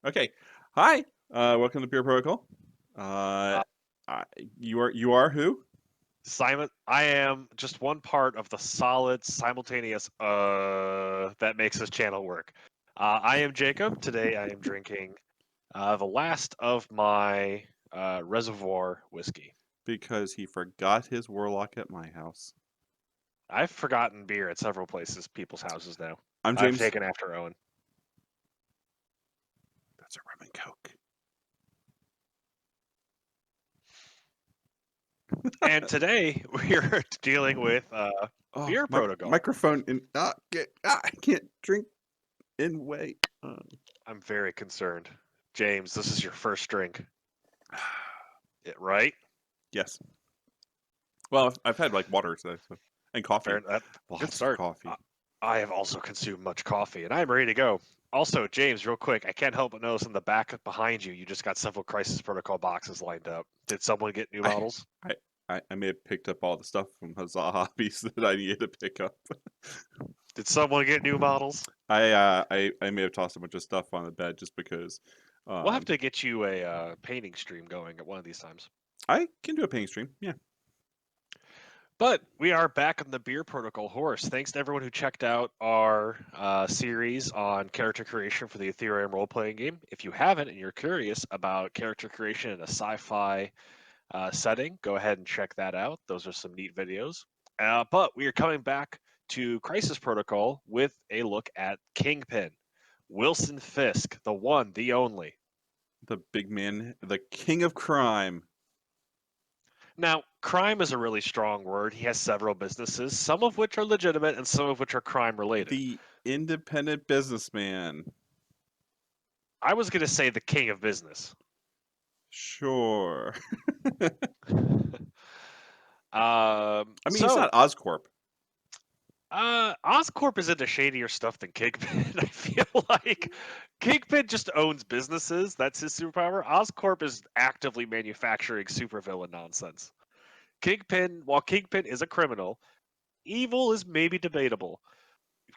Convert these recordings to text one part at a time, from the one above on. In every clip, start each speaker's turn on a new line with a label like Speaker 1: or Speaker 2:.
Speaker 1: Okay. Hi. Welcome to Beer Protocol. Uh,
Speaker 2: Uh,
Speaker 1: you are who?
Speaker 2: Simon, I am just one part of the solid simultaneous that makes this channel work. I am Jacob. Today I am drinking the last of my reservoir whiskey.
Speaker 1: Because he forgot his warlock at my house.
Speaker 2: I've forgotten beer at several places, people's houses now.
Speaker 1: I'm
Speaker 2: I've
Speaker 1: James.
Speaker 2: taken after Owen.
Speaker 1: That's a rum and coke.
Speaker 2: And today we're dealing with
Speaker 1: Oh,
Speaker 2: beer
Speaker 1: my
Speaker 2: protocol.
Speaker 1: microphone in. I can't drink in way.
Speaker 2: I'm very concerned. James, this is your first drink, right?
Speaker 1: Yes. Well, I've had like water today, and coffee.
Speaker 2: Fair, that, good
Speaker 1: Lots of
Speaker 2: start.
Speaker 1: coffee.
Speaker 2: I have also consumed much coffee, and I'm ready to go. Also, James, real quick, I can't help but notice in the back behind you, you just got several Crisis Protocol boxes lined up. Did someone get new
Speaker 1: I,
Speaker 2: models?
Speaker 1: I may have picked up all the stuff from Huzzah Hobbies that I needed to pick up.
Speaker 2: Did someone get new models?
Speaker 1: I may have tossed a bunch of stuff on the bed just because.
Speaker 2: We'll have
Speaker 1: Um,
Speaker 2: to get you a painting stream going at one of these times.
Speaker 1: I can do a painting stream. Yeah.
Speaker 2: But we are back on the Beer Protocol horse. Thanks to everyone who checked out our series on character creation for the Ethereum role playing game. If you haven't and you're curious about character creation in a sci fi setting, go ahead and check that out. Those are some neat videos. But we are coming back to Crisis Protocol with a look at Kingpin, Wilson Fisk, the one, the only.
Speaker 1: The big man, the king of crime.
Speaker 2: Now, crime is a really strong word. He has several businesses, some of which are legitimate and some of which are crime related.
Speaker 1: The independent businessman.
Speaker 2: I was going to say the king of business.
Speaker 1: Sure.
Speaker 2: um,
Speaker 1: I mean, he's
Speaker 2: so
Speaker 1: not Oscorp.
Speaker 2: Oscorp is into shadier stuff than Kingpin. I feel like Kingpin just owns businesses. That's his superpower. Oscorp is actively manufacturing supervillain nonsense. While Kingpin is a criminal, evil is maybe debatable.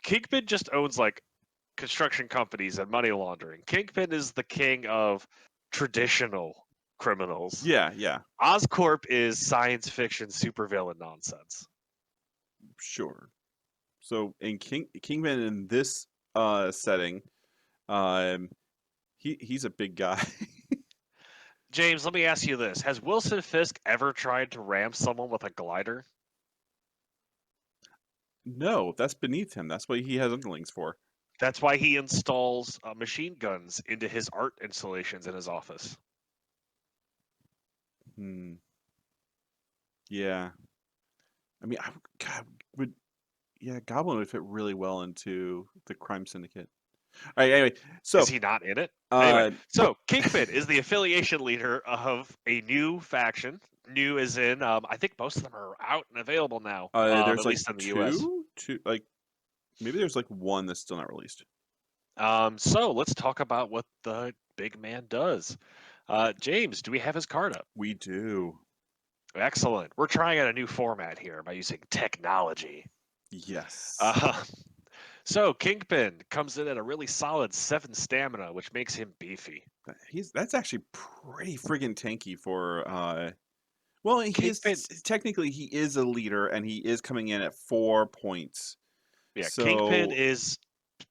Speaker 2: Kingpin just owns like construction companies and money laundering. Kingpin is the king of traditional criminals.
Speaker 1: Yeah, yeah,
Speaker 2: Oscorp is science fiction supervillain nonsense.
Speaker 1: sure. So in Kingpin in this setting, um, he's a big guy.
Speaker 2: James, let me ask you this. Has Wilson Fisk ever tried to ram someone with a glider?
Speaker 1: No, that's beneath him. That's what he has underlings for.
Speaker 2: That's why he installs machine guns into his art installations in his office.
Speaker 1: Hmm. Yeah. I mean, God, would Goblin would fit really well into the crime syndicate. All right, anyway,
Speaker 2: Is
Speaker 1: so
Speaker 2: he not in it? Anyway,
Speaker 1: uh,
Speaker 2: so Kingpin is the affiliation leader of a new faction. New as in, I think most of them are out and available now,
Speaker 1: there's
Speaker 2: at
Speaker 1: like
Speaker 2: least in the U.S.
Speaker 1: two, like maybe there's like one that's still not released.
Speaker 2: So let's talk about what the big man does. James, do we have his card up?
Speaker 1: We do.
Speaker 2: Excellent. We're trying out a new format here by using technology.
Speaker 1: Yes.
Speaker 2: Uh, so Kingpin comes in at a really solid 7 stamina, which makes him beefy.
Speaker 1: That's actually pretty friggin' tanky for well, he is
Speaker 2: Kingpin,
Speaker 1: technically he is a leader and he is coming in at 4 points.
Speaker 2: yeah, Kingpin
Speaker 1: So,
Speaker 2: is,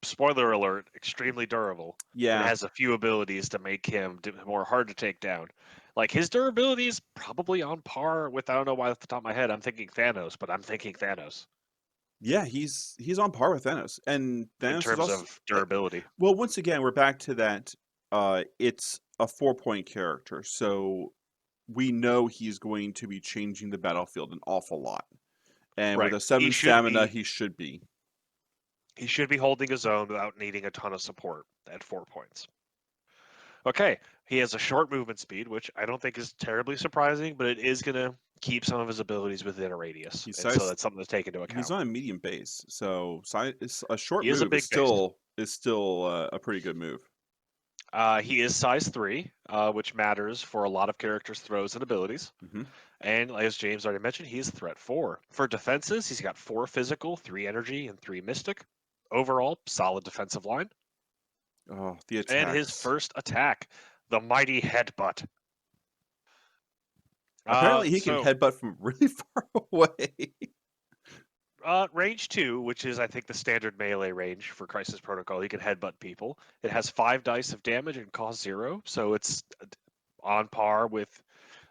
Speaker 2: spoiler alert, extremely durable and
Speaker 1: yeah.
Speaker 2: has a few abilities to make him more hard to take down. Like his durability is probably on par with, I don't know why off the top of my head I'm thinking Thanos, but I'm thinking Thanos
Speaker 1: Yeah, he's on par with Thanos. And
Speaker 2: in
Speaker 1: Thanos is
Speaker 2: terms
Speaker 1: also
Speaker 2: of durability.
Speaker 1: well, once again, we're back to that it's a 4 point character. So we know he's going to be changing the battlefield an awful lot. And with
Speaker 2: Right.
Speaker 1: a 7 stamina, he should be.
Speaker 2: He should be holding his own without needing a ton of support at 4 points. Okay, he has a short movement speed, which I don't think is terribly surprising, but it is going to keep some of his abilities within a radius,
Speaker 1: He's
Speaker 2: and so
Speaker 1: size
Speaker 2: that's something to take into
Speaker 1: he's
Speaker 2: account.
Speaker 1: on a medium base. So a short
Speaker 2: He is a
Speaker 1: move
Speaker 2: big base.
Speaker 1: is still a pretty good move.
Speaker 2: He is size 3, which matters for a lot of characters' throws and abilities.
Speaker 1: Hmm.
Speaker 2: And as James already mentioned, he is threat 4. For defenses, he's got 4 physical, 3 energy, and 3 mystic. Overall, solid defensive line.
Speaker 1: Oh, the
Speaker 2: And his
Speaker 1: attacks.
Speaker 2: first attack, the mighty headbutt.
Speaker 1: Apparently, he can
Speaker 2: So
Speaker 1: headbutt from really far away.
Speaker 2: range 2, which is I think the standard melee range for Crisis Protocol, he can headbutt people. It has 5 dice of damage and cost 0, so it's on par with,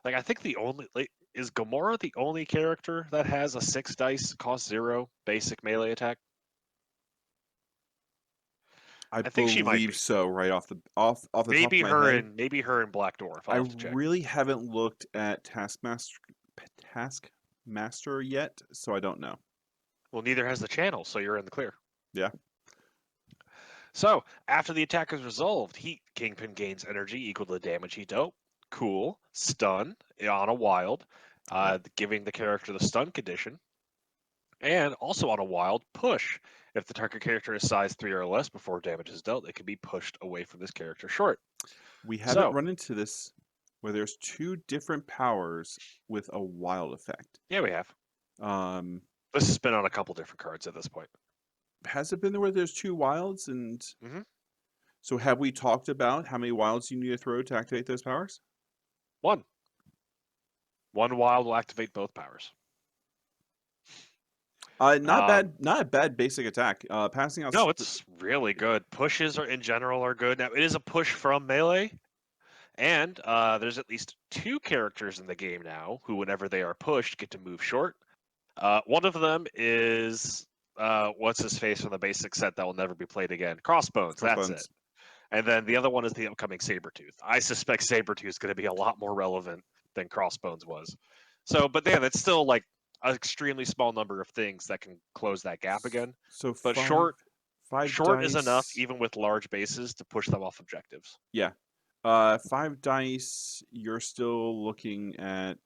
Speaker 2: like, I think the only, like, is Gamora the only character that has a 6 dice cost 0 basic melee attack?
Speaker 1: I
Speaker 2: I think she might
Speaker 1: believe
Speaker 2: be.
Speaker 1: so. Right off the top of my head,
Speaker 2: Maybe her and Black Dwarf.
Speaker 1: I
Speaker 2: I'll have to check.
Speaker 1: really haven't looked at Taskmaster yet, so I don't know.
Speaker 2: Well, neither has the channel, so you're in the clear.
Speaker 1: Yeah.
Speaker 2: So after the attack is resolved, Kingpin gains energy equal to the damage he dealt. Cool. Stun on a wild,
Speaker 1: Okay.
Speaker 2: giving the character the stun condition. And also on a wild, push. If the target character is size 3 or less before damage is dealt, it can be pushed away from this character short.
Speaker 1: We haven't
Speaker 2: So,
Speaker 1: run into this where there's two different powers with a wild effect.
Speaker 2: yeah, we have.
Speaker 1: Um,
Speaker 2: This has been on a couple different cards at this point.
Speaker 1: has it been there where there's two wilds? And
Speaker 2: Mm-hmm.
Speaker 1: so have we talked about how many wilds you need to throw to activate those powers?
Speaker 2: One. One wild will activate both powers.
Speaker 1: Not a bad basic attack. Passing out.
Speaker 2: No, it's really good. Pushes are in general are good. Now it is a push from melee, and there's at least 2 characters in the game now who, whenever they are pushed, get to move short. One of them is what's his face from the basic set that will never be played again. Crossbones. That's it. And then the other one is the upcoming Sabretooth. I suspect Sabretooth is going to be a lot more relevant than Crossbones was. So, but yeah, that's still like an extremely small number of things that can close that gap again.
Speaker 1: So
Speaker 2: But
Speaker 1: five
Speaker 2: short is enough,
Speaker 1: dice.
Speaker 2: even with large bases, to push them off objectives.
Speaker 1: Yeah. 5 dice. You're still looking at.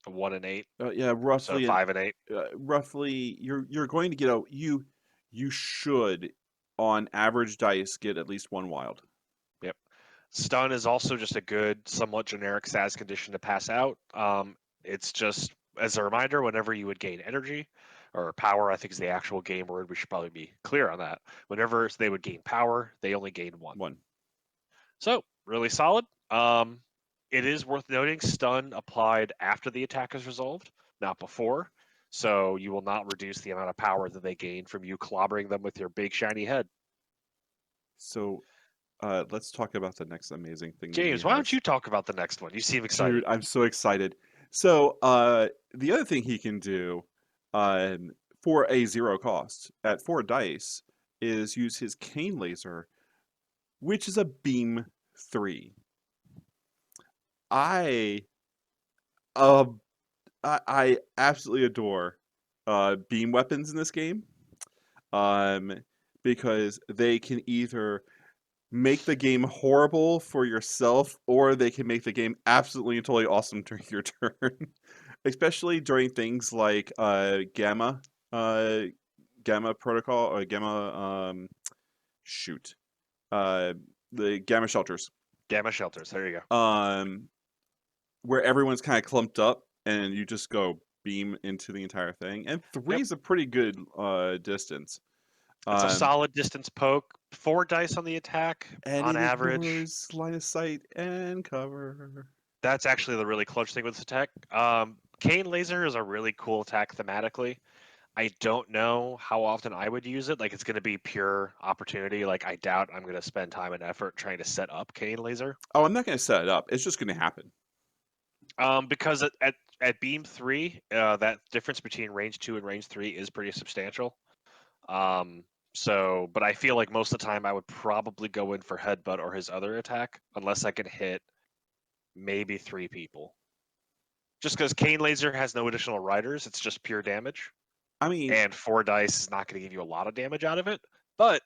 Speaker 2: A 1 and 8.
Speaker 1: Yeah,
Speaker 2: So
Speaker 1: roughly
Speaker 2: 5 and 8.
Speaker 1: roughly you're going to get you should on average dice get at least one wild.
Speaker 2: Yep. Stun is also just a good, somewhat generic SAS condition to pass out. It's just as a reminder, whenever you would gain energy or power, I think is the actual game word. We should probably be clear on that. Whenever they would gain power, they only gain one. So really solid. It is worth noting stun applied after the attack is resolved, not before. So you will not reduce the amount of power that they gain from you clobbering them with your big shiny head.
Speaker 1: So let's talk about the next amazing thing that he
Speaker 2: James, why don't
Speaker 1: has.
Speaker 2: you talk about the next one? You seem excited.
Speaker 1: Dude, I'm so excited. So the other thing he can do for a 0 cost at 4 dice is use his cane laser, which is a beam 3. I I absolutely adore beam weapons in this game, um, because they can either make the game horrible for yourself, or they can make the game absolutely and totally awesome during your turn, especially during things like uh, gamma protocol or gamma shoot the gamma shelters.
Speaker 2: Gamma shelters. There you go.
Speaker 1: Where everyone's kind of clumped up and you just go beam into the entire thing. And 3 is a pretty good distance.
Speaker 2: It's a solid distance poke. 4 dice on the attack
Speaker 1: And
Speaker 2: on
Speaker 1: it
Speaker 2: average.
Speaker 1: ignores line of sight and cover.
Speaker 2: That's actually the really clutch thing with this attack. Cane laser is a really cool attack thematically. I don't know how often I would use it. Like, it's going to be pure opportunity. Like, I doubt I'm going to spend time and effort trying to set up cane laser.
Speaker 1: Oh, I'm not going to set it up. It's just going to happen.
Speaker 2: Because at beam 3, that difference between range 2 and range 3 is pretty substantial. But I feel like most of the time I would probably go in for headbutt or his other attack, unless I could hit maybe 3 people. Just because cane laser has no additional riders, it's just pure damage.
Speaker 1: I mean,
Speaker 2: And 4 dice is not going to give you a lot of damage out of it. But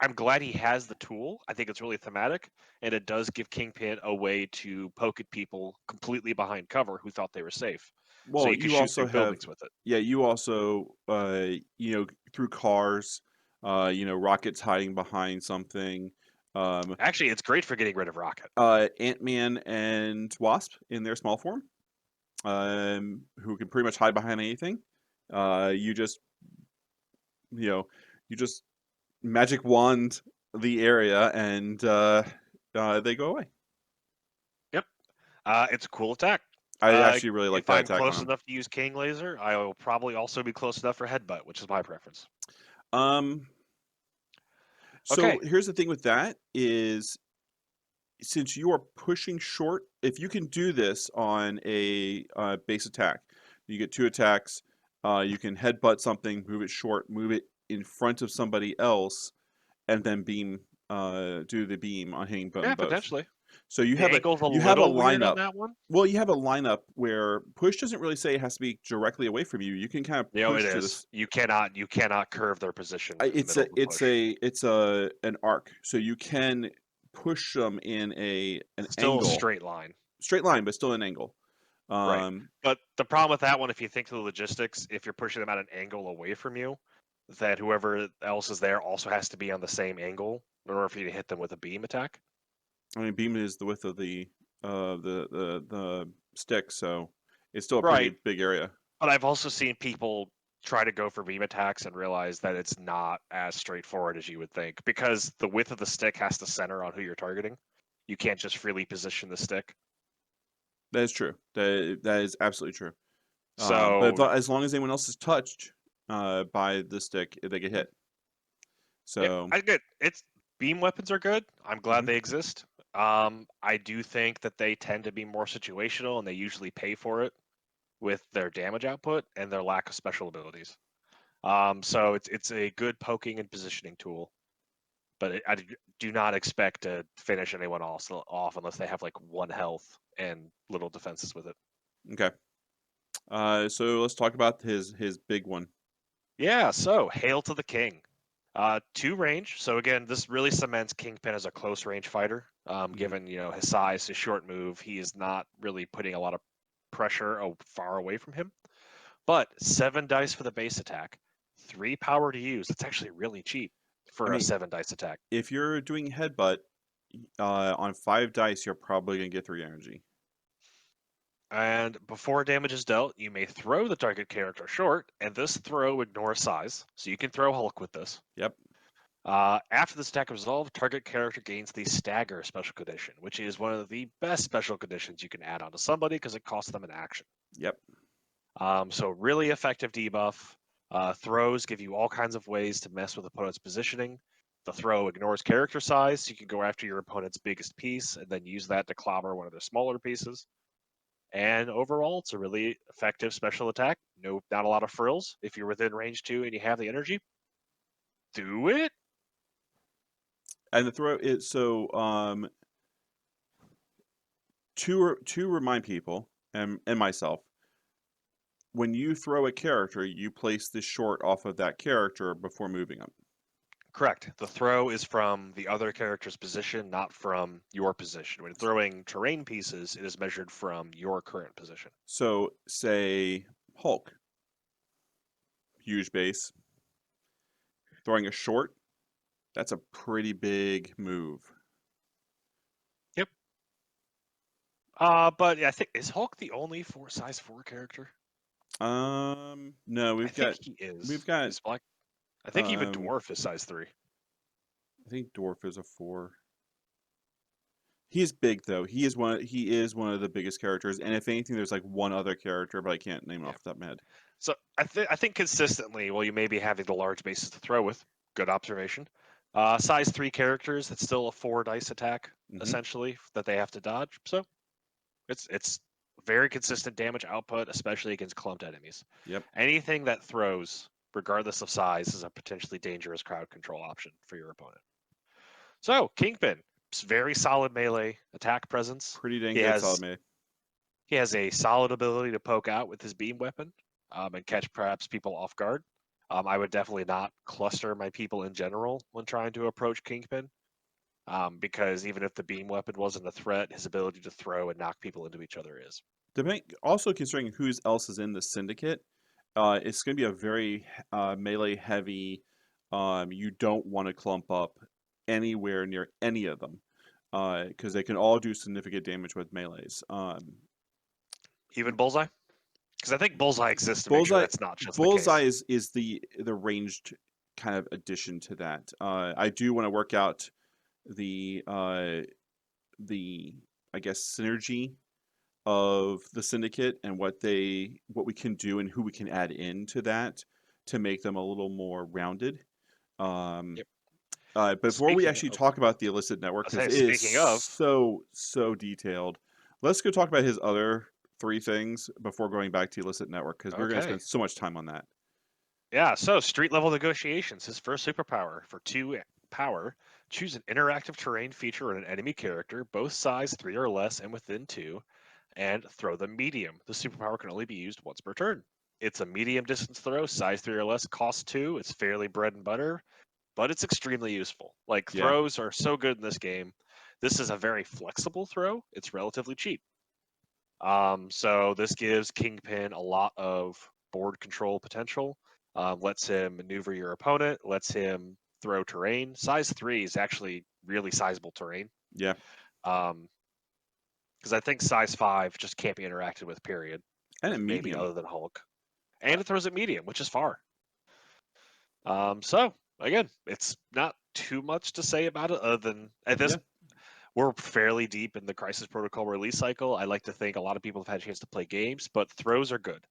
Speaker 2: I'm glad he has the tool. I think it's really thematic, and it does give Kingpin a way to poke at people completely behind cover who thought they were safe.
Speaker 1: well,
Speaker 2: So you can shoot through buildings with it.
Speaker 1: Yeah, you also, through cars, rockets hiding behind something.
Speaker 2: Actually, it's great for getting rid of Rocket.
Speaker 1: Ant-Man and Wasp in their small form, who can pretty much hide behind anything. You just magic wand the area, and they go away.
Speaker 2: Yep. It's a cool attack.
Speaker 1: I actually really like
Speaker 2: If
Speaker 1: that
Speaker 2: I'm
Speaker 1: attack on
Speaker 2: close
Speaker 1: him.
Speaker 2: enough to use King Laser, I will probably also be close enough for Headbutt, which is my preference.
Speaker 1: Um, so
Speaker 2: Okay.
Speaker 1: here's the thing with that is, since you are pushing short, if you can do this on a base attack, you get 2 attacks. You can headbutt something, move it short, move it in front of somebody else, and then beam, do the beam on hitting them
Speaker 2: Yeah,
Speaker 1: both.
Speaker 2: potentially.
Speaker 1: So you
Speaker 2: The
Speaker 1: have a
Speaker 2: angle's a
Speaker 1: you have a
Speaker 2: little weird on
Speaker 1: lineup.
Speaker 2: that one.
Speaker 1: Well, you have a lineup where push doesn't really say it has to be directly away from you. You can kind of
Speaker 2: It
Speaker 1: push to
Speaker 2: is.
Speaker 1: this.
Speaker 2: You cannot curve their position in the
Speaker 1: It's
Speaker 2: middle
Speaker 1: a
Speaker 2: of the
Speaker 1: it's
Speaker 2: push.
Speaker 1: a it's a an arc, so you can push them in an
Speaker 2: Still a
Speaker 1: angle,
Speaker 2: straight line.
Speaker 1: straight line, but still an angle.
Speaker 2: Right.
Speaker 1: Um,
Speaker 2: But the problem with that one, if you think through the logistics, if you're pushing them at an angle away from you, that whoever else is there also has to be on the same angle in order for you to hit them with a beam attack.
Speaker 1: I mean, beam is the width of the stick, so it's still a
Speaker 2: Right.
Speaker 1: pretty big area.
Speaker 2: But I've also seen people try to go for beam attacks and realize that it's not as straightforward as you would think because the width of the stick has to center on who you're targeting. You can't just freely position the stick.
Speaker 1: That is true. That is absolutely true. But
Speaker 2: So,
Speaker 1: as long as anyone else is touched by the stick, they get hit.
Speaker 2: yep,
Speaker 1: So,
Speaker 2: I get it's beam weapons are good. I'm glad
Speaker 1: mhm.
Speaker 2: they exist. I do think that they tend to be more situational and they usually pay for it with their damage output and their lack of special abilities. So it's a good poking and positioning tool. But do not expect to finish anyone off unless they have like 1 health and little defenses with it.
Speaker 1: Okay. So let's talk about his big one.
Speaker 2: Yeah, so Hail to the King. 2 range. So again, this really cements Kingpin as a close range fighter.
Speaker 1: Mhm.
Speaker 2: Given his size, his short move, he is not really putting a lot of pressure far away from him. But 7 dice for the base attack, 3 power to use. It's actually really cheap
Speaker 1: I
Speaker 2: for a
Speaker 1: mean,
Speaker 2: 7 dice attack.
Speaker 1: if you're doing headbutt on 5 dice, you're probably gonna get 3 energy.
Speaker 2: And before damage is dealt, you may throw the target character short, and this throw ignores size, so you can throw Hulk with this.
Speaker 1: Yep.
Speaker 2: After this attack is resolved, target character gains the Stagger special condition, which is one of the best special conditions you can add onto somebody because it costs them an action.
Speaker 1: Yep.
Speaker 2: So really effective debuff. Throws give you all kinds of ways to mess with opponent's positioning. The throw ignores character size, so you can go after your opponent's biggest piece and then use that to clobber one of their smaller pieces. And overall, it's a really effective special attack. No, not a lot of frills. If you're within range 2 and you have the energy, do it.
Speaker 1: And the throw is so to remind people and myself, when you throw a character, you place the short off of that character before moving them.
Speaker 2: Correct. The throw is from the other character's position, not from your position. When throwing terrain pieces, it is measured from your current position.
Speaker 1: So say Hulk, huge base, throwing a short, that's a pretty big move.
Speaker 2: Yep. But yeah, I think is Hulk the only size 4 character?
Speaker 1: No,
Speaker 2: I think he
Speaker 1: we've
Speaker 2: is.
Speaker 1: got
Speaker 2: Is Black? I think even
Speaker 1: um
Speaker 2: Dwarf is size 3.
Speaker 1: I think Dwarf is a 4. He's big though. He is one of the biggest characters, and if anything, there's like one other character, but I can't name it
Speaker 2: Yeah.
Speaker 1: off the top of my head.
Speaker 2: So I think consistently, well, you may be having the large bases to throw with. Good observation. Size 3 characters. It's still a 4 dice attack
Speaker 1: Hmm.
Speaker 2: essentially that they have to dodge. So it's very consistent damage output, especially against clumped enemies.
Speaker 1: Yep.
Speaker 2: Anything that throws, regardless of size, is a potentially dangerous crowd control option for your opponent. So Kingpin, very solid melee attack presence.
Speaker 1: Pretty dang
Speaker 2: He
Speaker 1: good, solid
Speaker 2: has
Speaker 1: mate.
Speaker 2: he has a solid ability to poke out with his beam weapon and catch perhaps people off guard. I would definitely not cluster my people in general when trying to approach Kingpin, because even if the beam weapon wasn't a threat, his ability to throw and knock people into each other is.
Speaker 1: Also considering who else is in the syndicate, it's going to be a very melee heavy. You don't want to clump up anywhere near any of them because they can all do significant damage with melees.
Speaker 2: Even Bullseye? Because I think Bullseye exists to make sure
Speaker 1: Bullseye
Speaker 2: that's not just the
Speaker 1: Bullseye
Speaker 2: case.
Speaker 1: is the ranged kind of addition to that. I do want to work out the the I guess synergy of the syndicate and what we can do and who we can add into that to make them a little more rounded. Um,
Speaker 2: Yep.
Speaker 1: before we
Speaker 2: Speaking
Speaker 1: actually
Speaker 2: of,
Speaker 1: talk about the illicit network,
Speaker 2: I
Speaker 1: because
Speaker 2: say,
Speaker 1: it is
Speaker 2: speaking of,
Speaker 1: so detailed, let's go talk about his other three things before going back to the illicit network because we're going to
Speaker 2: okay.
Speaker 1: spend so much time on that.
Speaker 2: Yeah, so street level negotiations, his first superpower for 2 power. Choose an interactive terrain feature on an enemy character, both size 3 or less and within 2, and throw them medium. The superpower can only be used once per turn. It's a medium distance throw, size 3 or less, cost 2. It's fairly bread and butter, but it's extremely useful. Like,
Speaker 1: Yeah,
Speaker 2: throws are so good in this game. This is a very flexible throw. It's relatively cheap. So this gives Kingpin a lot of board control potential. Lets him maneuver your opponent, lets him throw terrain. Size 3 is actually really sizable terrain.
Speaker 1: yeah,
Speaker 2: Because I think size 5 just can't be interacted with, period.
Speaker 1: and a
Speaker 2: Maybe
Speaker 1: medium.
Speaker 2: other than Hulk. And it throws at medium, which is far. So again, it's not too much to say about it other than at this
Speaker 1: Yeah,
Speaker 2: we're fairly deep in the Crisis Protocol release cycle. I like to think a lot of people have had a chance to play games, but throws are good.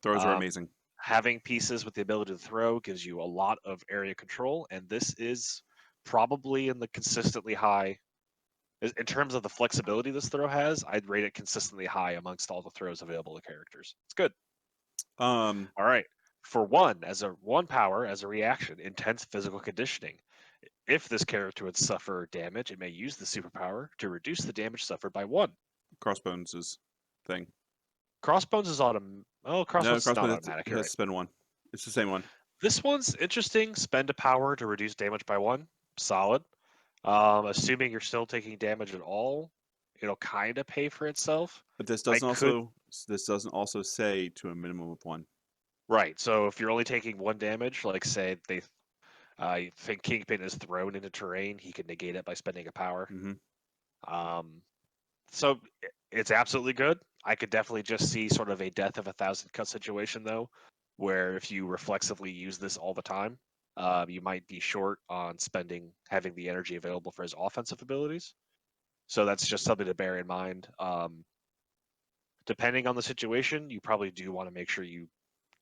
Speaker 1: throws are
Speaker 2: Um,
Speaker 1: amazing.
Speaker 2: Having pieces with the ability to throw gives you a lot of area control, and this is probably in the consistently high. In terms of the flexibility this throw has, I'd rate it consistently high amongst all the throws available to characters. It's good.
Speaker 1: Um,
Speaker 2: All right. For one power as a reaction, intense physical conditioning. If this character would suffer damage, it may use the superpower to reduce the damage suffered by 1.
Speaker 1: Crossbones is thing.
Speaker 2: Crossbones is autom. Oh,
Speaker 1: No,
Speaker 2: Crossbones is not
Speaker 1: Crossbones
Speaker 2: automatic. You're
Speaker 1: has
Speaker 2: right.
Speaker 1: to spend one. It's the same one.
Speaker 2: This one's interesting. Spend a power to reduce damage by 1. Solid. Assuming you're still taking damage at all, it'll kind of pay for itself.
Speaker 1: But
Speaker 2: I could.
Speaker 1: this doesn't also say to a minimum of one.
Speaker 2: Right. So if you're only taking 1 damage, like say you think Kingpin is thrown into terrain, he can negate it by spending a power.
Speaker 1: Mm-hmm.
Speaker 2: Um, so it's absolutely good. I could definitely just see sort of a death of a thousand cut situation though, where if you reflexively use this all the time, you might be short on having the energy available for his offensive abilities. So that's just something to bear in mind. Depending on the situation, you probably do want to make sure you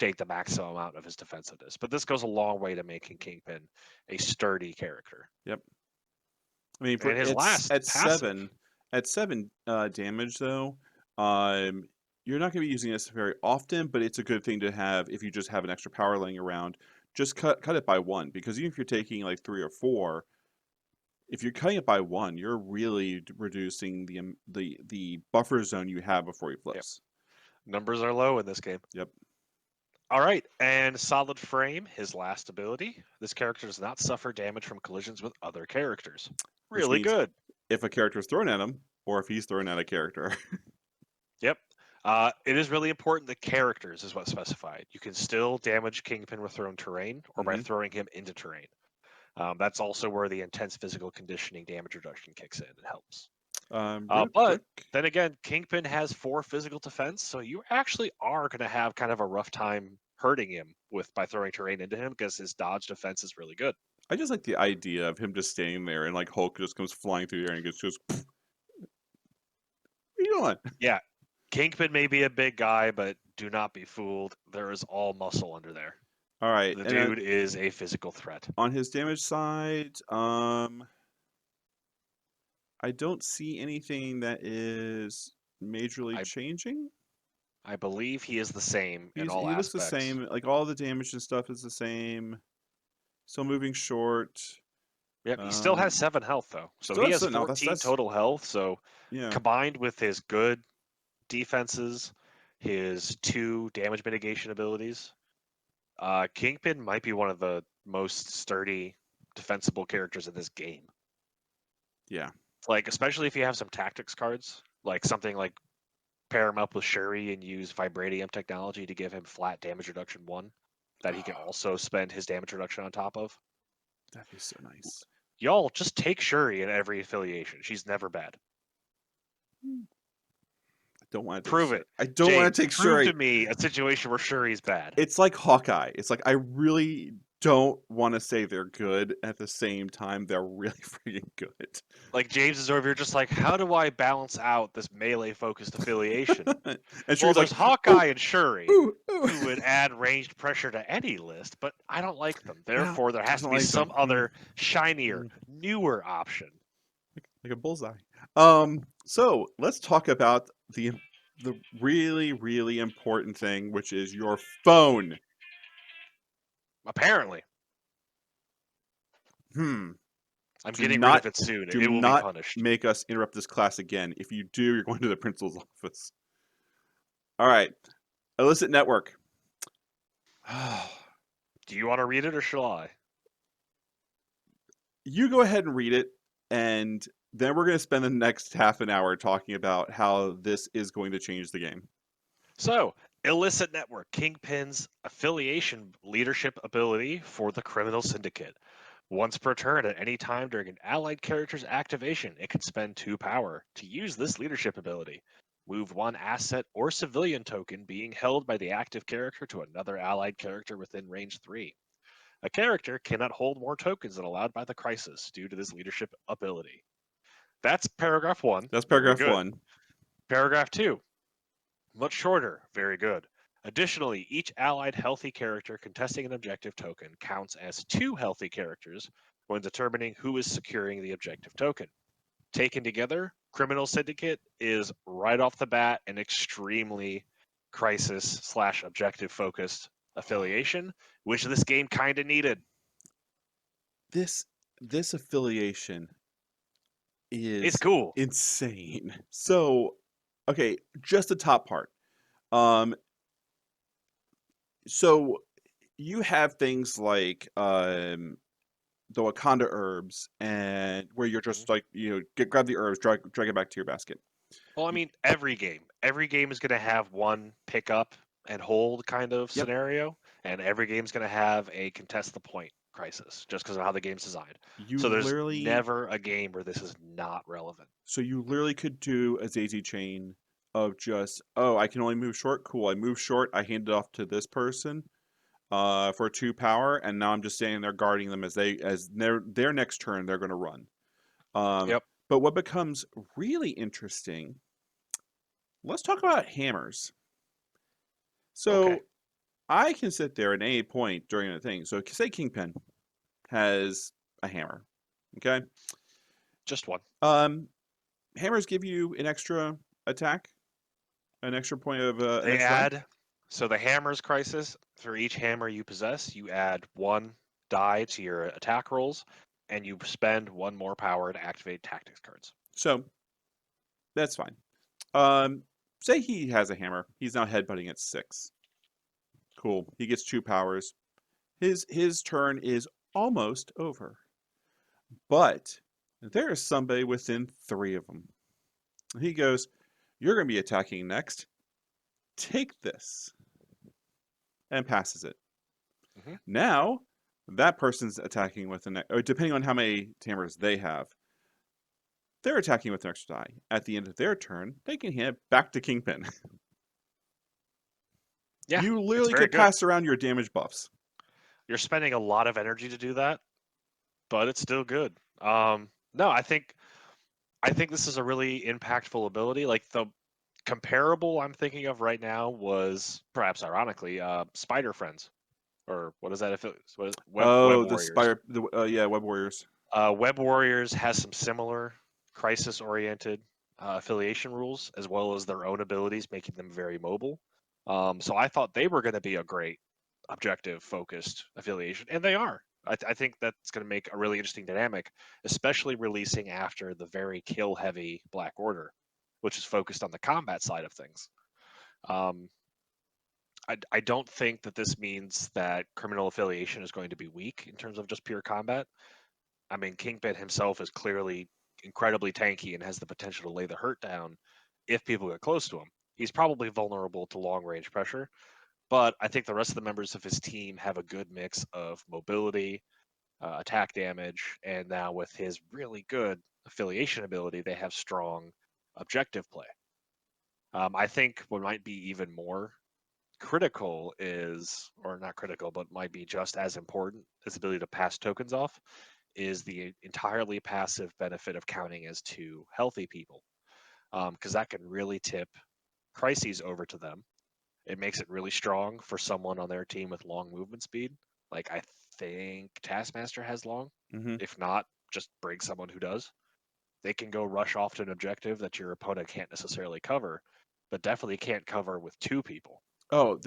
Speaker 2: take the maximum amount of his defensiveness. But this goes a long way to making Kingpin a sturdy character.
Speaker 1: Yep. I mean, for
Speaker 2: And his
Speaker 1: it's
Speaker 2: last passive,
Speaker 1: at seven damage though. Um, you're not going to be using this very often, but it's a good thing to have if you just have an extra power laying around. Just cut it by one because even if you're taking like 3 or 4, if you're cutting it by one, you're really reducing the buffer zone you have before he
Speaker 2: yep,
Speaker 1: flips.
Speaker 2: numbers are low in this game.
Speaker 1: Yep.
Speaker 2: All right, and Solid Frame, his last ability. This character does not suffer damage from collisions with other characters.
Speaker 1: Which
Speaker 2: Really
Speaker 1: means
Speaker 2: good.
Speaker 1: if a character is thrown at him, or if he's thrown at a character.
Speaker 2: Yep. It is really important that characters is what's specified. You can still damage Kingpin with thrown terrain or by
Speaker 1: hmm
Speaker 2: throwing him into terrain. That's also where the intense physical conditioning damage reduction kicks in and helps.
Speaker 1: Real
Speaker 2: But
Speaker 1: quick,
Speaker 2: then again, Kingpin has 4 physical defense, so you actually are going to have kind of a rough time hurting him by throwing terrain into him because his dodge defense is really good.
Speaker 1: I just like the idea of him just standing there and like Hulk just comes flying through the air and gets just. What are you doing?
Speaker 2: Yeah, Kingpin may be a big guy, but do not be fooled. There is all muscle under there.
Speaker 1: All right,
Speaker 2: The
Speaker 1: and then
Speaker 2: dude is a physical threat.
Speaker 1: on his damage side, I don't see anything that is majorly
Speaker 2: I
Speaker 1: changing.
Speaker 2: I believe he is the same in all
Speaker 1: He looks the
Speaker 2: aspects.
Speaker 1: same. Like all the damage and stuff is the same. Still moving short.
Speaker 2: Yep, he still has
Speaker 1: Um,
Speaker 2: 7 health though. So
Speaker 1: still
Speaker 2: he
Speaker 1: has
Speaker 2: has
Speaker 1: so no.14 That's
Speaker 2: total health. So
Speaker 1: yeah.
Speaker 2: combined with his good defenses, his 2 damage mitigation abilities, Kingpin might be one of the most sturdy, defensible characters in this game.
Speaker 1: Yeah.
Speaker 2: Like, especially if you have some tactics cards, like something like pair him up with Shuri and use Vibranium technology to give him flat damage reduction 1 that he can also spend his damage reduction on top of.
Speaker 1: That'd be so nice.
Speaker 2: Y'all, just take Shuri in every affiliation. She's never bad.
Speaker 1: I don't want to take
Speaker 2: Prove
Speaker 1: Shuri.
Speaker 2: it.
Speaker 1: I don't want
Speaker 2: James,
Speaker 1: to take
Speaker 2: prove to
Speaker 1: Shuri.
Speaker 2: me a situation where Shuri's bad.
Speaker 1: It's like Hawkeye. It's like I really don't want to say they're good. At the same time, they're really freaking good.
Speaker 2: Like James is over here just like, how do I balance out this melee focused affiliation?
Speaker 1: And
Speaker 2: Well,
Speaker 1: Shuri's
Speaker 2: there's
Speaker 1: like, ooh,
Speaker 2: Hawkeye and Shuri
Speaker 1: ooh, ooh.
Speaker 2: who would add ranged pressure to any list, but I don't like them.
Speaker 1: Yeah,
Speaker 2: Therefore, there has
Speaker 1: doesn't
Speaker 2: to be
Speaker 1: like them.
Speaker 2: some other shinier, newer option.
Speaker 1: Like a bullseye. So let's talk about the really, really important thing, which is your phone.
Speaker 2: Apparently,
Speaker 1: Hmm.
Speaker 2: I'm
Speaker 1: Do
Speaker 2: getting rid of
Speaker 1: not
Speaker 2: it soon.
Speaker 1: do
Speaker 2: It will be
Speaker 1: not
Speaker 2: punished.
Speaker 1: make us interrupt this class again. If you do, you're going to the principal's office. All right. Illicit network.
Speaker 2: Do you want to read it or shall I?
Speaker 1: You go ahead and read it, and then we're going to spend the next half an hour talking about how this is going to change the game.
Speaker 2: So, illicit network, Kingpin's affiliation leadership ability for the criminal syndicate. Once per turn, at any time during an allied character's activation, it can spend 2 power to use this leadership ability. Move 1 asset or civilian token being held by the active character to another allied character within range 3. A character cannot hold more tokens than allowed by the crisis due to this leadership ability. That's paragraph 1.
Speaker 1: That's
Speaker 2: Very
Speaker 1: paragraph
Speaker 2: good.
Speaker 1: 1.
Speaker 2: Paragraph 2. Much shorter. Very good. Additionally, each allied healthy character contesting an objective token counts as 2 healthy characters when determining who is securing the objective token. Taken together, Criminal Syndicate is right off the bat an extremely crisis/objective focused affiliation, which this game kind of needed.
Speaker 1: This affiliation
Speaker 2: It's
Speaker 1: is
Speaker 2: cool.
Speaker 1: insane. So, okay, just the top part. Um, so you have things like the Wakanda herbs, and where you're
Speaker 2: Mhm.
Speaker 1: just like grab the herbs, drag it back to your basket.
Speaker 2: Well, I mean, every game is going to have one pick up and hold kind of
Speaker 1: Yep,
Speaker 2: scenario, and every game's going to have a contest the point crisis just because of how the game's designed.
Speaker 1: you
Speaker 2: So there's
Speaker 1: literally
Speaker 2: never a game where this is not relevant.
Speaker 1: could do a daisy chain of just, oh, I can only move short. Cool, I move short. I hand it off to this person for 2 power, and now I'm just standing there guarding them as their next turn they're going to run. Um,
Speaker 2: Yep.
Speaker 1: but what becomes really interesting, let's talk about hammers.
Speaker 2: Okay.
Speaker 1: So I can sit there at any point during the thing. So say Kingpin has a hammer. Okay.
Speaker 2: Just one.
Speaker 1: Um, hammers give you an extra attack, an extra point of an
Speaker 2: They
Speaker 1: extra die.
Speaker 2: add so the hammer's crisis, for each hammer you possess, you add 1 die to your attack rolls, and you spend 1 more power to activate tactics cards.
Speaker 1: So that's fine. Um, say he has a hammer. He's now headbutting at 6. Cool. He gets 2 powers. His turn is almost over. But there is somebody within 3 of them. He goes, "You're going to be attacking next. Take this," and passes it.
Speaker 2: Mhm.
Speaker 1: Now, that person's attacking with or depending on how many hammers they have, they're attacking with an extra die. At the end of their turn, they can hand it back to Kingpin.
Speaker 2: Yeah,
Speaker 1: You
Speaker 2: it's
Speaker 1: literally
Speaker 2: very
Speaker 1: could
Speaker 2: good.
Speaker 1: pass around your damage buffs.
Speaker 2: You're spending a lot of energy to do that, but it's still good. No, I think this is a really impactful ability. Like the comparable I'm thinking of right now was perhaps ironically Spider Friends, or what is that? If it's what is Web
Speaker 1: Oh, the
Speaker 2: Warriors.
Speaker 1: Spire, yeah, Web Warriors.
Speaker 2: Web Warriors has some similar crisis-oriented affiliation rules, as well as their own abilities, making them very mobile. So I thought they were going to be a great objective-focused affiliation, and they are. I think that's going to make a really interesting dynamic, especially releasing after the very kill-heavy Black Order, which is focused on the combat side of things. Um, I don't think that this means that criminal affiliation is going to be weak in terms of just pure combat. I mean, Kingpin himself is clearly incredibly tanky and has the potential to lay the hurt down if people get close to him. He's probably vulnerable to long range pressure, but I think the rest of the members of his team have a good mix of mobility, attack damage, and now with his really good affiliation ability, they have strong objective play. I think what might be even more critical is, or not critical, but might be just as important as the ability to pass tokens off, is the entirely passive benefit of counting as two healthy people, because that can really tip crises over to them. It makes it really strong for someone on their team with long movement speed. Like I think Taskmaster has long.
Speaker 1: Hmm.
Speaker 2: If not, just bring someone who does. They can go rush off to an objective that your opponent can't necessarily cover, but definitely can't cover with two people.
Speaker 1: Oh,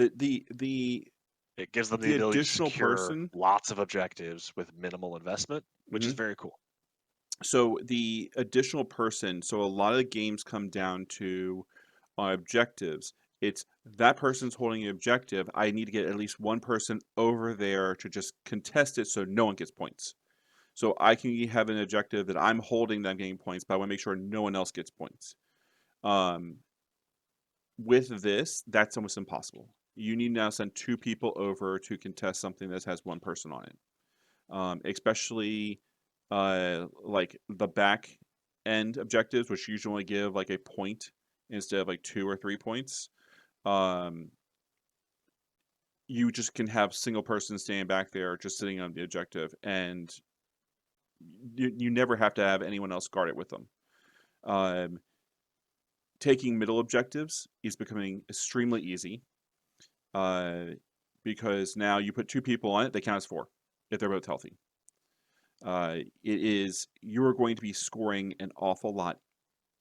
Speaker 2: It gives them the
Speaker 1: the
Speaker 2: ability to
Speaker 1: additional
Speaker 2: secure
Speaker 1: person.
Speaker 2: lots of objectives with minimal investment, which is
Speaker 1: Hmm.
Speaker 2: very cool.
Speaker 1: So the additional person. So a lot of the games come down to objectives. It's that person's holding an objective. I need to get at least one person over there to just contest it, so no one gets points. So I can have an objective that I'm holding them getting points, but I want to make sure no one else gets points. Um, with this, that's almost impossible. You need to now send two people over to contest something that has one person on it. Especially like the back end objectives, which usually only give like a point instead of like 2 or 3 points. Um, you just can have single person standing back there just sitting on the objective, and you never have to have anyone else guard it with them. Um, taking middle objectives is becoming extremely easy uh, because now you put two people on it, they count as four if they're both healthy. It is you are going to be scoring an awful lot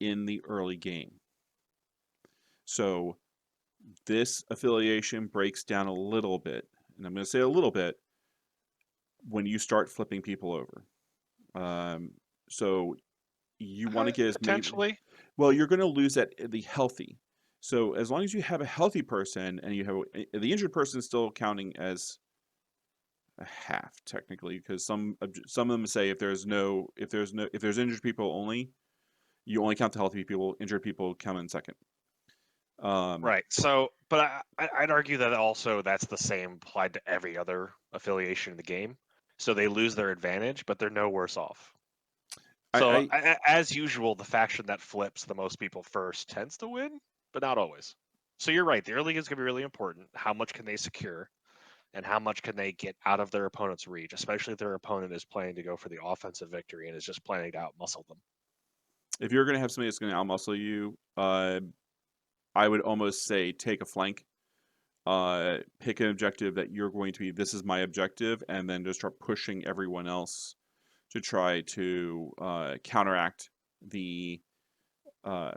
Speaker 1: in the early game. So this affiliation breaks down a little bit, and I'm going to say a little bit when you start flipping people over. Um, so you want to get as many.
Speaker 2: Potentially.
Speaker 1: Well, you're going to lose that the healthy. So as long as you have a healthy person and you have the injured person is still counting as a half technically, because some of them say if there's injured people only, you only count the healthy people. Injured people come in second. Um,
Speaker 2: Right. So, but I'd argue that also that's the same applied to every other affiliation in the game. So they lose their advantage, but they're no worse off. So,
Speaker 1: I
Speaker 2: as usual, the faction that flips the most people first tends to win, but not always. So you're right. The early is going to be really important. How much can they secure, and how much can they get out of their opponent's reach, especially if their opponent is planning to go for the offensive victory and is just planning to outmuscle them.
Speaker 1: if you're going to have somebody that's going to outmuscle you, I would almost say take a flank. Pick an objective that you're going to be. This is my objective, and then just start pushing everyone else to try to counteract the uh,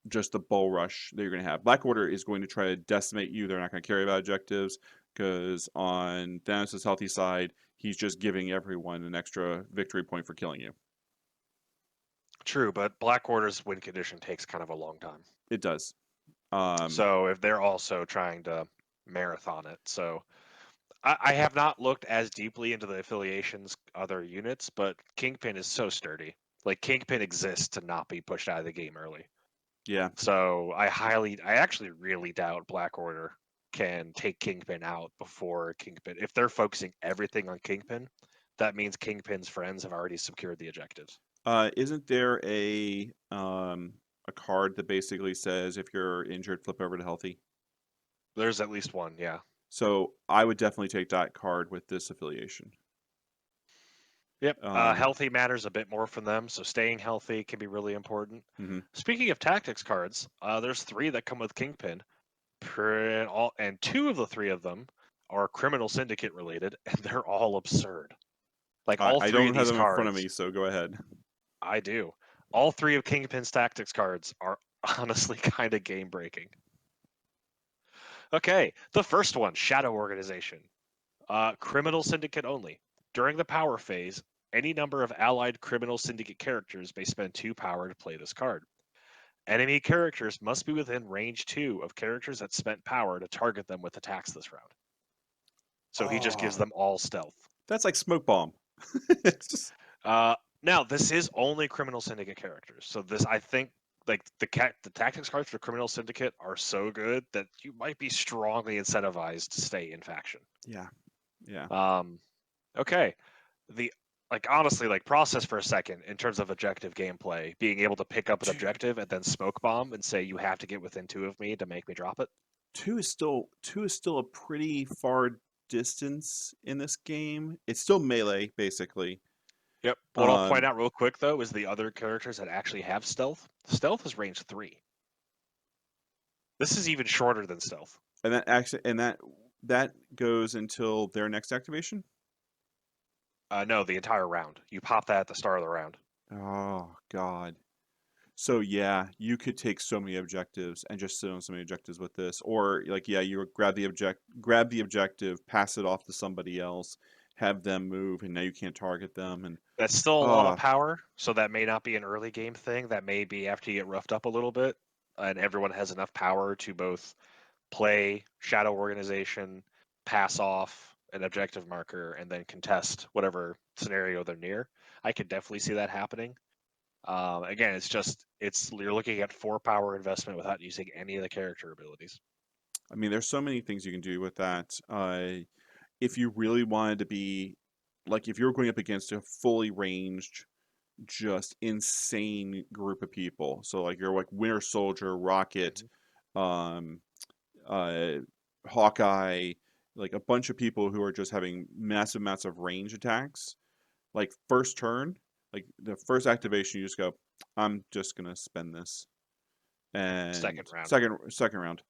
Speaker 1: just the bull rush that you're going to have. Black Order is going to try to decimate you. They're not going to care about objectives because on Thanos' healthy side, he's just giving everyone an extra victory point for killing you.
Speaker 2: True, but Black Order's win condition takes kind of a long time.
Speaker 1: It does.
Speaker 2: So if they're also trying to marathon it, so I have not looked as deeply into the affiliations other units, but Kingpin is so sturdy. Like Kingpin exists to not be pushed out of the game early.
Speaker 1: Yeah.
Speaker 2: So I actually really doubt Black Order can take Kingpin out before Kingpin. If they're focusing everything on Kingpin, that means Kingpin's friends have already secured the objectives.
Speaker 1: Isn't there a card that basically says if you're injured, flip over to healthy?
Speaker 2: There's at least one, yeah.
Speaker 1: So I would definitely take that card with this affiliation.
Speaker 2: Yep.
Speaker 1: Um,
Speaker 2: Healthy matters a bit more for them, so staying healthy can be really important.
Speaker 1: mhm.
Speaker 2: Speaking of tactics cards, there's 3 that come with Kingpin. And 2 of the 3 of them are criminal syndicate related, and they're all absurd. Like all
Speaker 1: I
Speaker 2: 3 of
Speaker 1: don't have
Speaker 2: these
Speaker 1: them in front of
Speaker 2: cards,
Speaker 1: me, so go ahead.
Speaker 2: I do. All 3 of Kingpin's tactics cards are honestly kind of game breaking. Okay, the first one, Shadow Organization. Criminal syndicate only. During the power phase, any number of allied criminal syndicate characters may spend 2 power to play this card. Enemy characters must be within range 2 of characters that spent power to target them with attacks this round. So he just gives
Speaker 1: Oh,
Speaker 2: them all stealth.
Speaker 1: that's like smoke bomb. It's just
Speaker 2: Now this is only criminal syndicate characters. So this, I think, like the tactics cards for criminal syndicate are so good that you might be strongly incentivized to stay in faction.
Speaker 1: yeah, yeah.
Speaker 2: Okay, the like honestly, like process for a second in terms of objective gameplay, being able to pick up an
Speaker 1: Dude,
Speaker 2: objective and then smoke bomb and say you have to get within 2 of me to make me drop it.
Speaker 1: two is still a pretty far distance in this game. It's still melee, basically.
Speaker 2: Yep. What I'll point
Speaker 1: Um,
Speaker 2: out real quick though is the other characters that actually have stealth. Stealth is range 3. This is even shorter than stealth.
Speaker 1: and that goes until their next activation.
Speaker 2: No, the entire round. You pop that at the start of the round.
Speaker 1: Oh God. So yeah, you could take so many objectives and just sit on so many objectives with this, or like yeah, you grab the objective, pass it off to somebody else, have them move, and now you can't target them. And
Speaker 2: That's still a lot of
Speaker 1: uh
Speaker 2: power, so that may not be an early game thing. That may be after you get roughed up a little bit, and everyone has enough power to both play Shadow Organization, pass off an objective marker, and then contest whatever scenario they're near. I could definitely see that happening. Again, it's you're looking at 4 power investment without using any of the character abilities.
Speaker 1: I mean, there's so many things you can do with that. If you really wanted to be like if you're going up against a fully ranged, just insane group of people, so like you're like Winter Soldier, Rocket,
Speaker 2: Mhm.
Speaker 1: um, uh, Hawkeye, like a bunch of people who are just having massive amounts of range attacks. Like first turn, like the first activation, you just go, I'm just gonna spend this.
Speaker 2: Second
Speaker 1: And
Speaker 2: round.
Speaker 1: second round,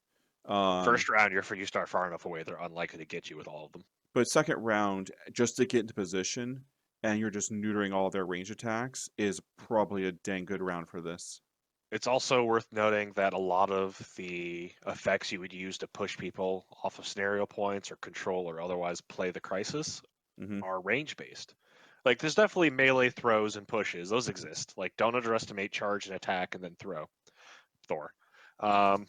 Speaker 1: um,
Speaker 2: First round, you start far enough away, they're unlikely to get you with all of them.
Speaker 1: but second round, just to get into position, and you're just neutering all their range attacks, is probably a dang good round for this.
Speaker 2: It's also worth noting that a lot of the effects you would use to push people off of scenario points or control or otherwise play the crisis
Speaker 1: Hmm.
Speaker 2: are range based. Like there's definitely melee throws and pushes; those exist. Like don't underestimate charge and attack and then throw. Thor. Um,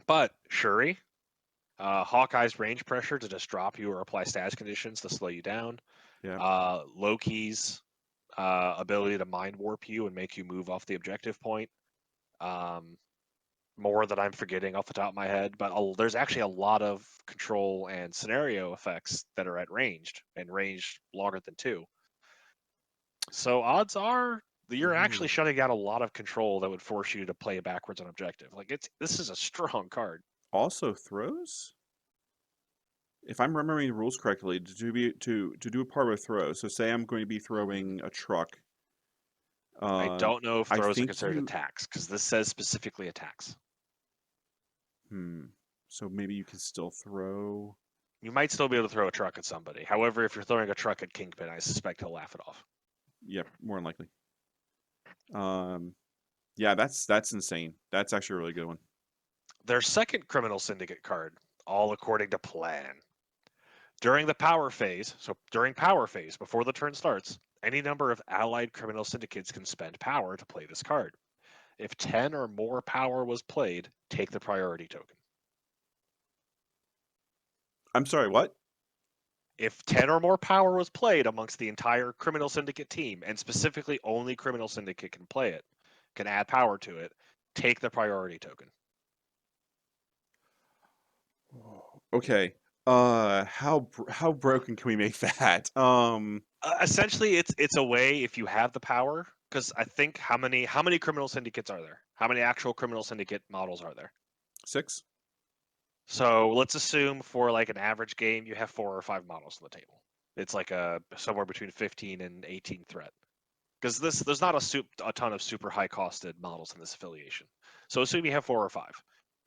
Speaker 2: but Shuri, Hawkeye's range pressure to just drop you or apply status conditions to slow you down.
Speaker 1: Yeah.
Speaker 2: Loki's ability to mind warp you and make you move off the objective point. Um, More that I'm forgetting off the top of my head, but there's actually a lot of control and scenario effects that are at ranged and ranged longer than 2. So odds are that you're actually
Speaker 1: Ooh.
Speaker 2: shutting down a lot of control that would force you to play backwards on objective. Like this is a strong card.
Speaker 1: Also throws. If I'm remembering the rules correctly, to do a part of a throw. So say I'm going to be
Speaker 2: Mhm.
Speaker 1: throwing a truck.
Speaker 2: I
Speaker 1: Um,
Speaker 2: don't know if
Speaker 1: I
Speaker 2: throws are
Speaker 1: think
Speaker 2: considered
Speaker 1: you.
Speaker 2: attacks because this says specifically attacks.
Speaker 1: Hmm. So maybe you can still throw.
Speaker 2: You might still be able to throw a truck at somebody. However, if you're throwing a truck at Kingpin, I suspect he'll laugh it off.
Speaker 1: Yep, more than likely. Um, yeah, that's insane. That's actually a really good one.
Speaker 2: Their second criminal syndicate card, all according to plan. During the power phase, so during power phase, before the turn starts, any number of allied criminal syndicates can spend power to play this card. If 10 or more power was played, take the priority token.
Speaker 1: I'm sorry, what?
Speaker 2: If 10 or more power was played amongst the entire criminal syndicate team, and specifically only criminal syndicate can play it, can add power to it, take the priority token.
Speaker 1: Okay. How broken can we make that?
Speaker 2: Essentially, it's a way if you have the power, because I think how many criminal syndicates are there? How many actual criminal syndicate models are there?
Speaker 1: 6.
Speaker 2: So let's assume for like an average game, you have 4 or 5 models on the table. It's like a somewhere between 15 and 18 threat. Because there's not a ton of super high costed models in this affiliation. So assume you have 4 or 5.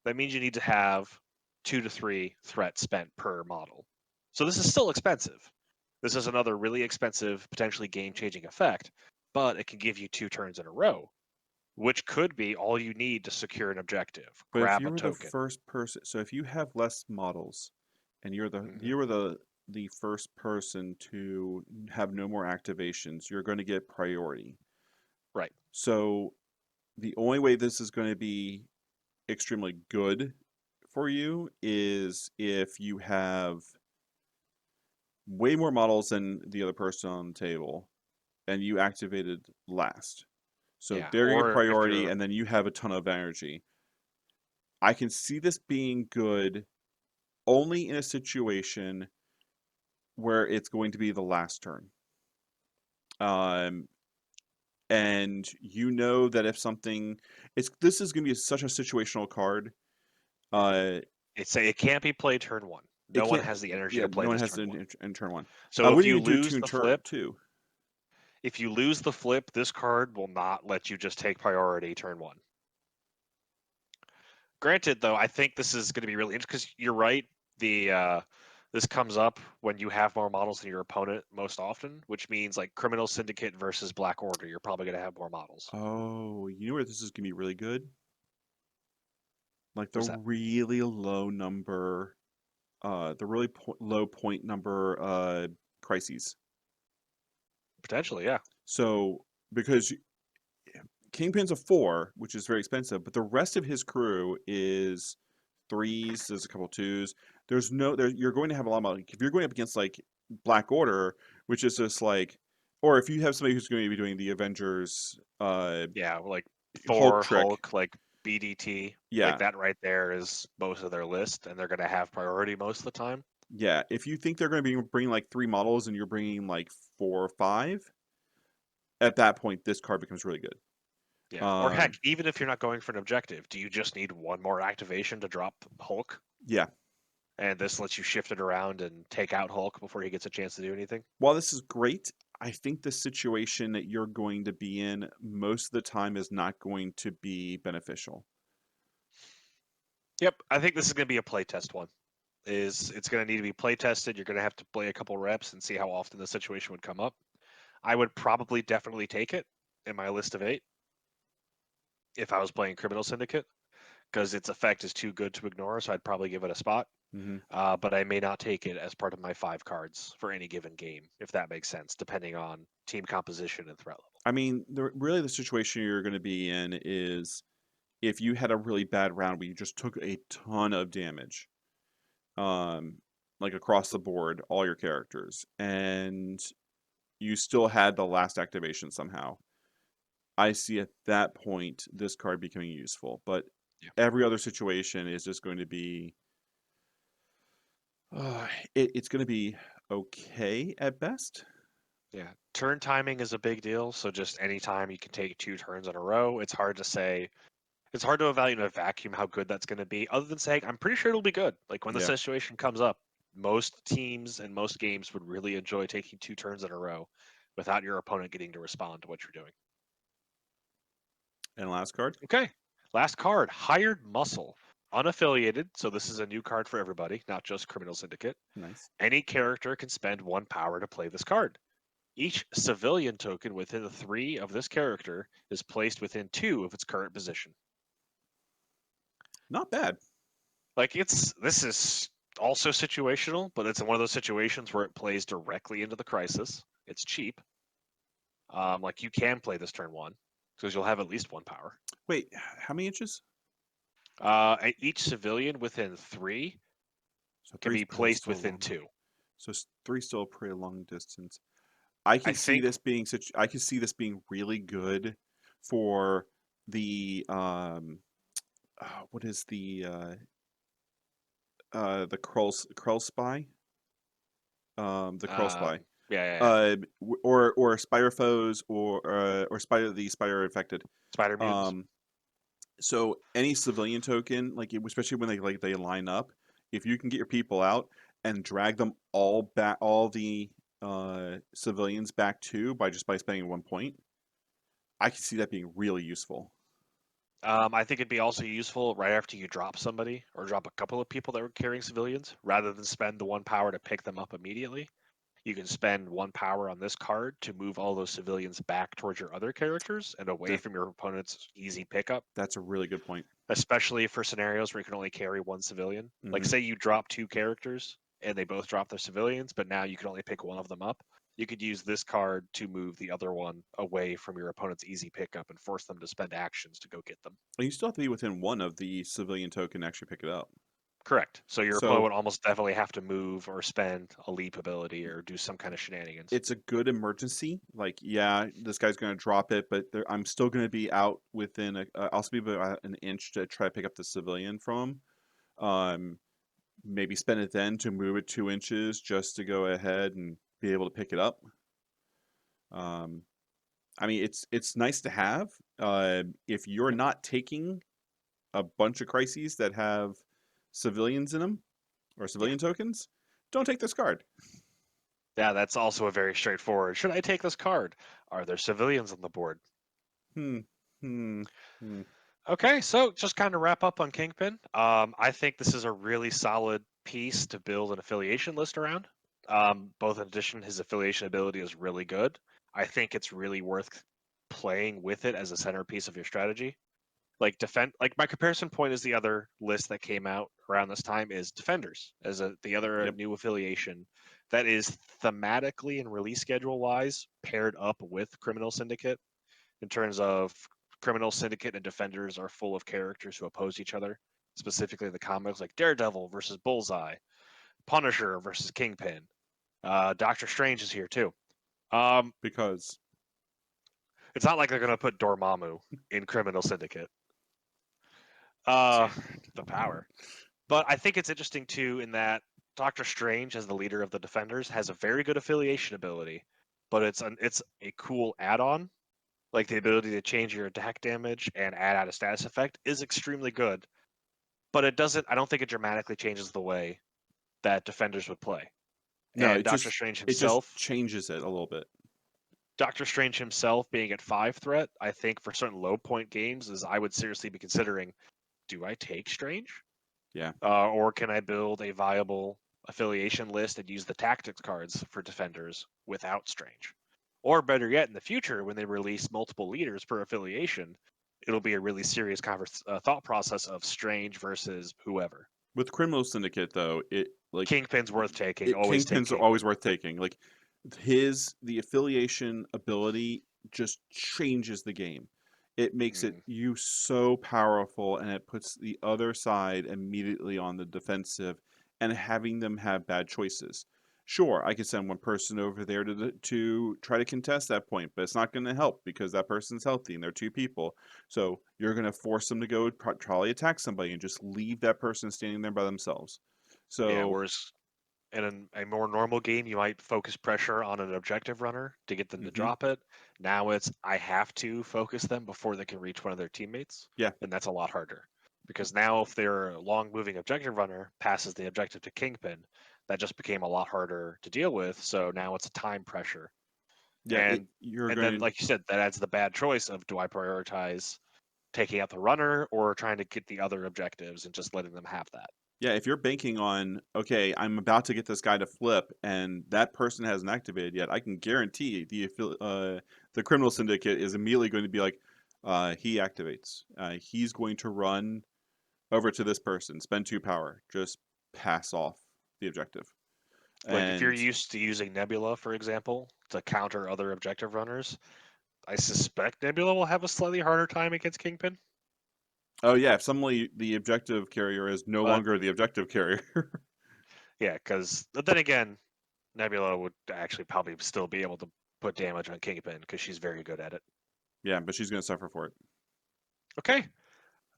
Speaker 2: That means you need to have 2 to 3 threats spent per model. So this is still expensive. This is another really expensive, potentially game changing effect, but it can give you 2 turns in a row, which could be all you need to secure an objective.
Speaker 1: But if
Speaker 2: Grab
Speaker 1: you
Speaker 2: a
Speaker 1: were the
Speaker 2: token.
Speaker 1: first person, so if you have less models, and
Speaker 2: Hmm.
Speaker 1: you were the first person to have no more activations, you're going to get priority.
Speaker 2: Right.
Speaker 1: So the only way this is going to be extremely good for you is if you have way more models than the other person on the table, and you activated last. So
Speaker 2: Yeah.
Speaker 1: they're gonna get
Speaker 2: Or if
Speaker 1: priority,
Speaker 2: you're
Speaker 1: and then you have a ton of energy. I can see this being good only in a situation where it's going to be the last turn. Um, and you know that if something, it's this is going to be such a situational card Uh,
Speaker 2: It can't be played turn one.
Speaker 1: it
Speaker 2: No one
Speaker 1: can't.
Speaker 2: has the energy
Speaker 1: Yeah,
Speaker 2: to play
Speaker 1: no one
Speaker 2: this
Speaker 1: has
Speaker 2: turn
Speaker 1: to
Speaker 2: one.
Speaker 1: in turn one.
Speaker 2: So
Speaker 1: What
Speaker 2: if
Speaker 1: do
Speaker 2: you
Speaker 1: you do
Speaker 2: lose
Speaker 1: to
Speaker 2: the
Speaker 1: turn
Speaker 2: flip,
Speaker 1: two?
Speaker 2: this card will not let you just take priority turn one. Granted, though, I think this is going to be really interesting because you're right. This comes up when you have more models than your opponent most often, which means like Criminal Syndicate versus Black Order, you're probably going to have more models.
Speaker 1: Oh, you know where this is gonna be really good? Like the
Speaker 2: What's that?
Speaker 1: really low number, the really low point number crises.
Speaker 2: Potentially, yeah.
Speaker 1: So because Kingpin's a 4, which is very expensive, but the rest of his crew is 3s. There's a couple 2s. There's no there. You're going to have a lot of like if you're going up against like Black Order, which is just like, or if you have somebody who's going to be doing the Avengers
Speaker 2: Yeah, like
Speaker 1: Hulk
Speaker 2: Thor,
Speaker 1: trick,
Speaker 2: Hulk, like BDT, like
Speaker 1: yeah,
Speaker 2: that right there is most of their list, and they're going to have priority most of the time.
Speaker 1: yeah. If you think they're going to be bringing like 3 models and you're bringing like 4 or 5, at that point this card becomes really good.
Speaker 2: Yeah. Or heck,
Speaker 1: Um,
Speaker 2: even if you're not going for an objective, do you just need one more activation to drop Hulk?
Speaker 1: yeah.
Speaker 2: And this lets you shift it around and take out Hulk before he gets a chance to do anything?
Speaker 1: While this is great, I think the situation that you're going to be in most of the time is not going to be beneficial.
Speaker 2: Yep. I think this is going to be a playtest one. It's going to need to be play tested. You're going to have to play a couple reps and see how often the situation would come up. I would probably definitely take it in my list of 8 if I was playing Criminal Syndicate because its effect is too good to ignore. So I'd probably give it a spot.
Speaker 1: Hmm.
Speaker 2: But I may not take it as part of my 5 cards for any given game, if that makes sense, depending on team composition and threat level.
Speaker 1: I mean, really the situation you're going to be in is if you had a really bad round where you just took a ton of damage, um, like across the board, all your characters, and you still had the last activation somehow. I see at that point this card becoming useful, but
Speaker 2: Yeah.
Speaker 1: every other situation is just going to be it's going to be okay at best.
Speaker 2: Yeah. Turn timing is a big deal. So just anytime you can take 2 turns in a row, it's hard to say. It's hard to evaluate in a vacuum how good that's going to be, other than saying, I'm pretty sure it'll be good. Like when the
Speaker 1: Yeah.
Speaker 2: situation comes up, most teams and most games would really enjoy taking 2 turns in a row without your opponent getting to respond to what you're doing.
Speaker 1: And last card.
Speaker 2: Okay. Last card, Hired Muscle. Unaffiliated, so this is a new card for everybody, not just Criminal Syndicate.
Speaker 1: Nice.
Speaker 2: Any character can spend 1 power to play this card. Each civilian token within the 3 of this character is placed within 2 of its current position.
Speaker 1: Not bad.
Speaker 2: Like this is also situational, but it's one of those situations where it plays directly into the crisis. It's cheap. Like you can play this turn 1 because you'll have at least 1 power.
Speaker 1: Wait, how many inches?
Speaker 2: Each civilian within 3
Speaker 1: So
Speaker 2: can
Speaker 1: three's
Speaker 2: be
Speaker 1: probably
Speaker 2: placed
Speaker 1: still a
Speaker 2: within
Speaker 1: long.
Speaker 2: 2.
Speaker 1: So three's still a pretty long distance. I
Speaker 2: I
Speaker 1: can see
Speaker 2: think
Speaker 1: this being such. I can see this being really good for the what is the Krull spy, the Krull spy,
Speaker 2: yeah, yeah, yeah.
Speaker 1: or Spire foes or Spire the Spire infected.
Speaker 2: Spider mutants.
Speaker 1: Um, so any civilian token, like especially when they line up, if you can get your people out and drag them all back, all the civilians back too by spending 1 point, I can see that being really useful.
Speaker 2: I think it'd be also useful right after you drop somebody or drop a couple of people that were carrying civilians, rather than spend the 1 power to pick them up immediately. You can spend 1 power on this card to move all those civilians back towards your other characters and away
Speaker 1: That
Speaker 2: from your opponent's easy pickup,
Speaker 1: that's a really good point.
Speaker 2: especially for scenarios where you can only carry 1 civilian. Like,
Speaker 1: Hmm.
Speaker 2: say you drop 2 characters and they both drop their civilians, but now you can only pick one of them up. You could use this card to move the other one away from your opponent's easy pickup and force them to spend actions to go get them.
Speaker 1: And you still have to be within 1 of the civilian token to actually pick it up.
Speaker 2: Correct. So your opponent
Speaker 1: So
Speaker 2: would almost definitely have to move or spend a leap ability or do some kind of shenanigans.
Speaker 1: it's a good emergency. Like, yeah, this guy's going to drop it, but I'm still going to be out within I'll still be about an inch to try to pick up the civilian from him. Maybe spend it then to move it 2 inches just to go ahead and be able to pick it up. Um, I mean, it's nice to have. If you're not taking a bunch of crises that have civilians in them or
Speaker 2: Yeah.
Speaker 1: civilian tokens, don't take this card.
Speaker 2: Yeah, that's also a very straightforward. Should I take this card? Are there civilians on the board?
Speaker 1: Hmm. Hmm. Hmm.
Speaker 2: Okay, so just kind of wrap up on Kingpin. I think this is a really solid piece to build an affiliation list around. Both in addition, his affiliation ability is really good. I think it's really worth playing with it as a centerpiece of your strategy. Like my comparison point is the other list that came out around this time is Defenders as the other
Speaker 1: Yep.
Speaker 2: new affiliation that is thematically and release schedule wise paired up with Criminal Syndicate in terms of Criminal Syndicate and Defenders are full of characters who oppose each other. Specifically, the comics like Daredevil versus Bullseye, Punisher versus Kingpin. Doctor Strange is here too. Um,
Speaker 1: Because
Speaker 2: it's not like they're going to put Dormammu in Criminal Syndicate. Uh,
Speaker 1: damn it.
Speaker 2: the power. But I think it's interesting too in that Doctor Strange, as the leader of the Defenders, has a very good affiliation ability, but it's a cool add-on. Like the ability to change your attack damage and add out a status effect is extremely good, but it doesn't. I don't think it dramatically changes the way that Defenders would play.
Speaker 1: No,
Speaker 2: And
Speaker 1: it just changes it a little bit.
Speaker 2: Doctor Strange himself being at 5 threat, I think for certain low point games is I would seriously be considering: do I take Strange?
Speaker 1: Yeah.
Speaker 2: Or can I build a viable affiliation list and use the tactics cards for Defenders without Strange? Or better yet, in the future, when they release multiple leaders per affiliation, it'll be a really serious thought process of Strange versus whoever.
Speaker 1: With Criminal Syndicate though,
Speaker 2: Kingpin's worth taking. Always take
Speaker 1: Kingpins are always
Speaker 2: Kingpin.
Speaker 1: worth taking. Like the affiliation ability just changes the game. It makes it
Speaker 2: Mm,
Speaker 1: you so powerful, and it puts the other side immediately on the defensive, and having them have bad choices. Sure, I could send one person over there to try to contest that point, but it's not going to help because that person's healthy and they're two people. So you're going to force them to go probably attack somebody and just leave that person standing there by themselves.
Speaker 2: yeah,
Speaker 1: So,
Speaker 2: whereas in a more normal game, you might focus pressure on an objective runner to get them to
Speaker 1: mhm,
Speaker 2: drop it. Now it's I have to focus them before they can reach one of their teammates,
Speaker 1: yeah,
Speaker 2: and that's a lot harder. Because now if their long moving objective runner passes the objective to Kingpin, that just became a lot harder to deal with. So now it's a time pressure.
Speaker 1: yeah.
Speaker 2: And
Speaker 1: You're
Speaker 2: and then
Speaker 1: going.
Speaker 2: like you said, that adds the bad choice of do I prioritize taking out the runner or trying to get the other objectives and just letting them have that.
Speaker 1: Yeah, if you're banking on, okay, I'm about to get this guy to flip, and that person hasn't activated yet, I can guarantee the criminal syndicate is immediately going to be like, he activates. He's going to run over to this person, spend 2 power, just pass off the objective.
Speaker 2: Like if you're
Speaker 1: And
Speaker 2: used to using Nebula, for example, to counter other objective runners, I suspect Nebula will have a slightly harder time against Kingpin.
Speaker 1: oh yeah, if suddenly the objective carrier is no
Speaker 2: But
Speaker 1: longer the objective carrier,
Speaker 2: yeah, because then again, Nebula would actually probably still be able to put damage on Kingpin because she's very good at it.
Speaker 1: yeah, but she's going to suffer for it.
Speaker 2: Okay,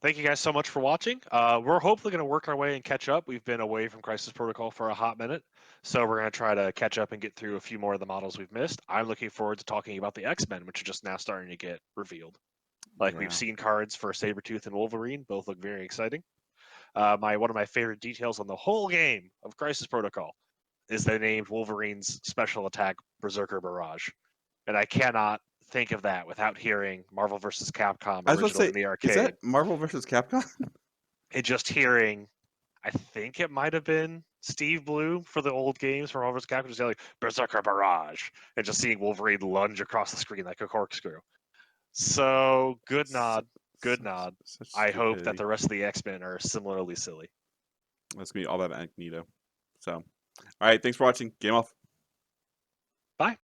Speaker 2: thank you guys so much for watching. We're hopefully going to work our way and catch up. We've been away from Crisis Protocol for a hot minute, so we're going to try to catch up and get through a few more of the models we've missed. I'm looking forward to talking about the X-Men, which are just now starting to get revealed. Like we've
Speaker 1: Yeah.
Speaker 2: seen cards for Sabretooth and Wolverine, both look very exciting. My one of my favorite details on the whole game of Crisis Protocol is they named Wolverine's special attack Berserker Barrage, and I cannot think of that without hearing Marvel vs. Capcom
Speaker 1: I was about to
Speaker 2: original
Speaker 1: say,
Speaker 2: in the
Speaker 1: is that
Speaker 2: arcade,
Speaker 1: Marvel versus Capcom?
Speaker 2: and just hearing. I think it might have been Steve Blue for the old games from Marvel vs. Capcom, just yelling Berserker Barrage, and just seeing Wolverine lunge across the screen like a corkscrew. So good nod, good
Speaker 1: Such,
Speaker 2: nod.
Speaker 1: such
Speaker 2: I hope that
Speaker 1: stupidity.
Speaker 2: the rest of the X-Men are similarly silly.
Speaker 1: That's gonna be all about Magneto. So, all right, thanks for watching. Game off.
Speaker 2: Bye.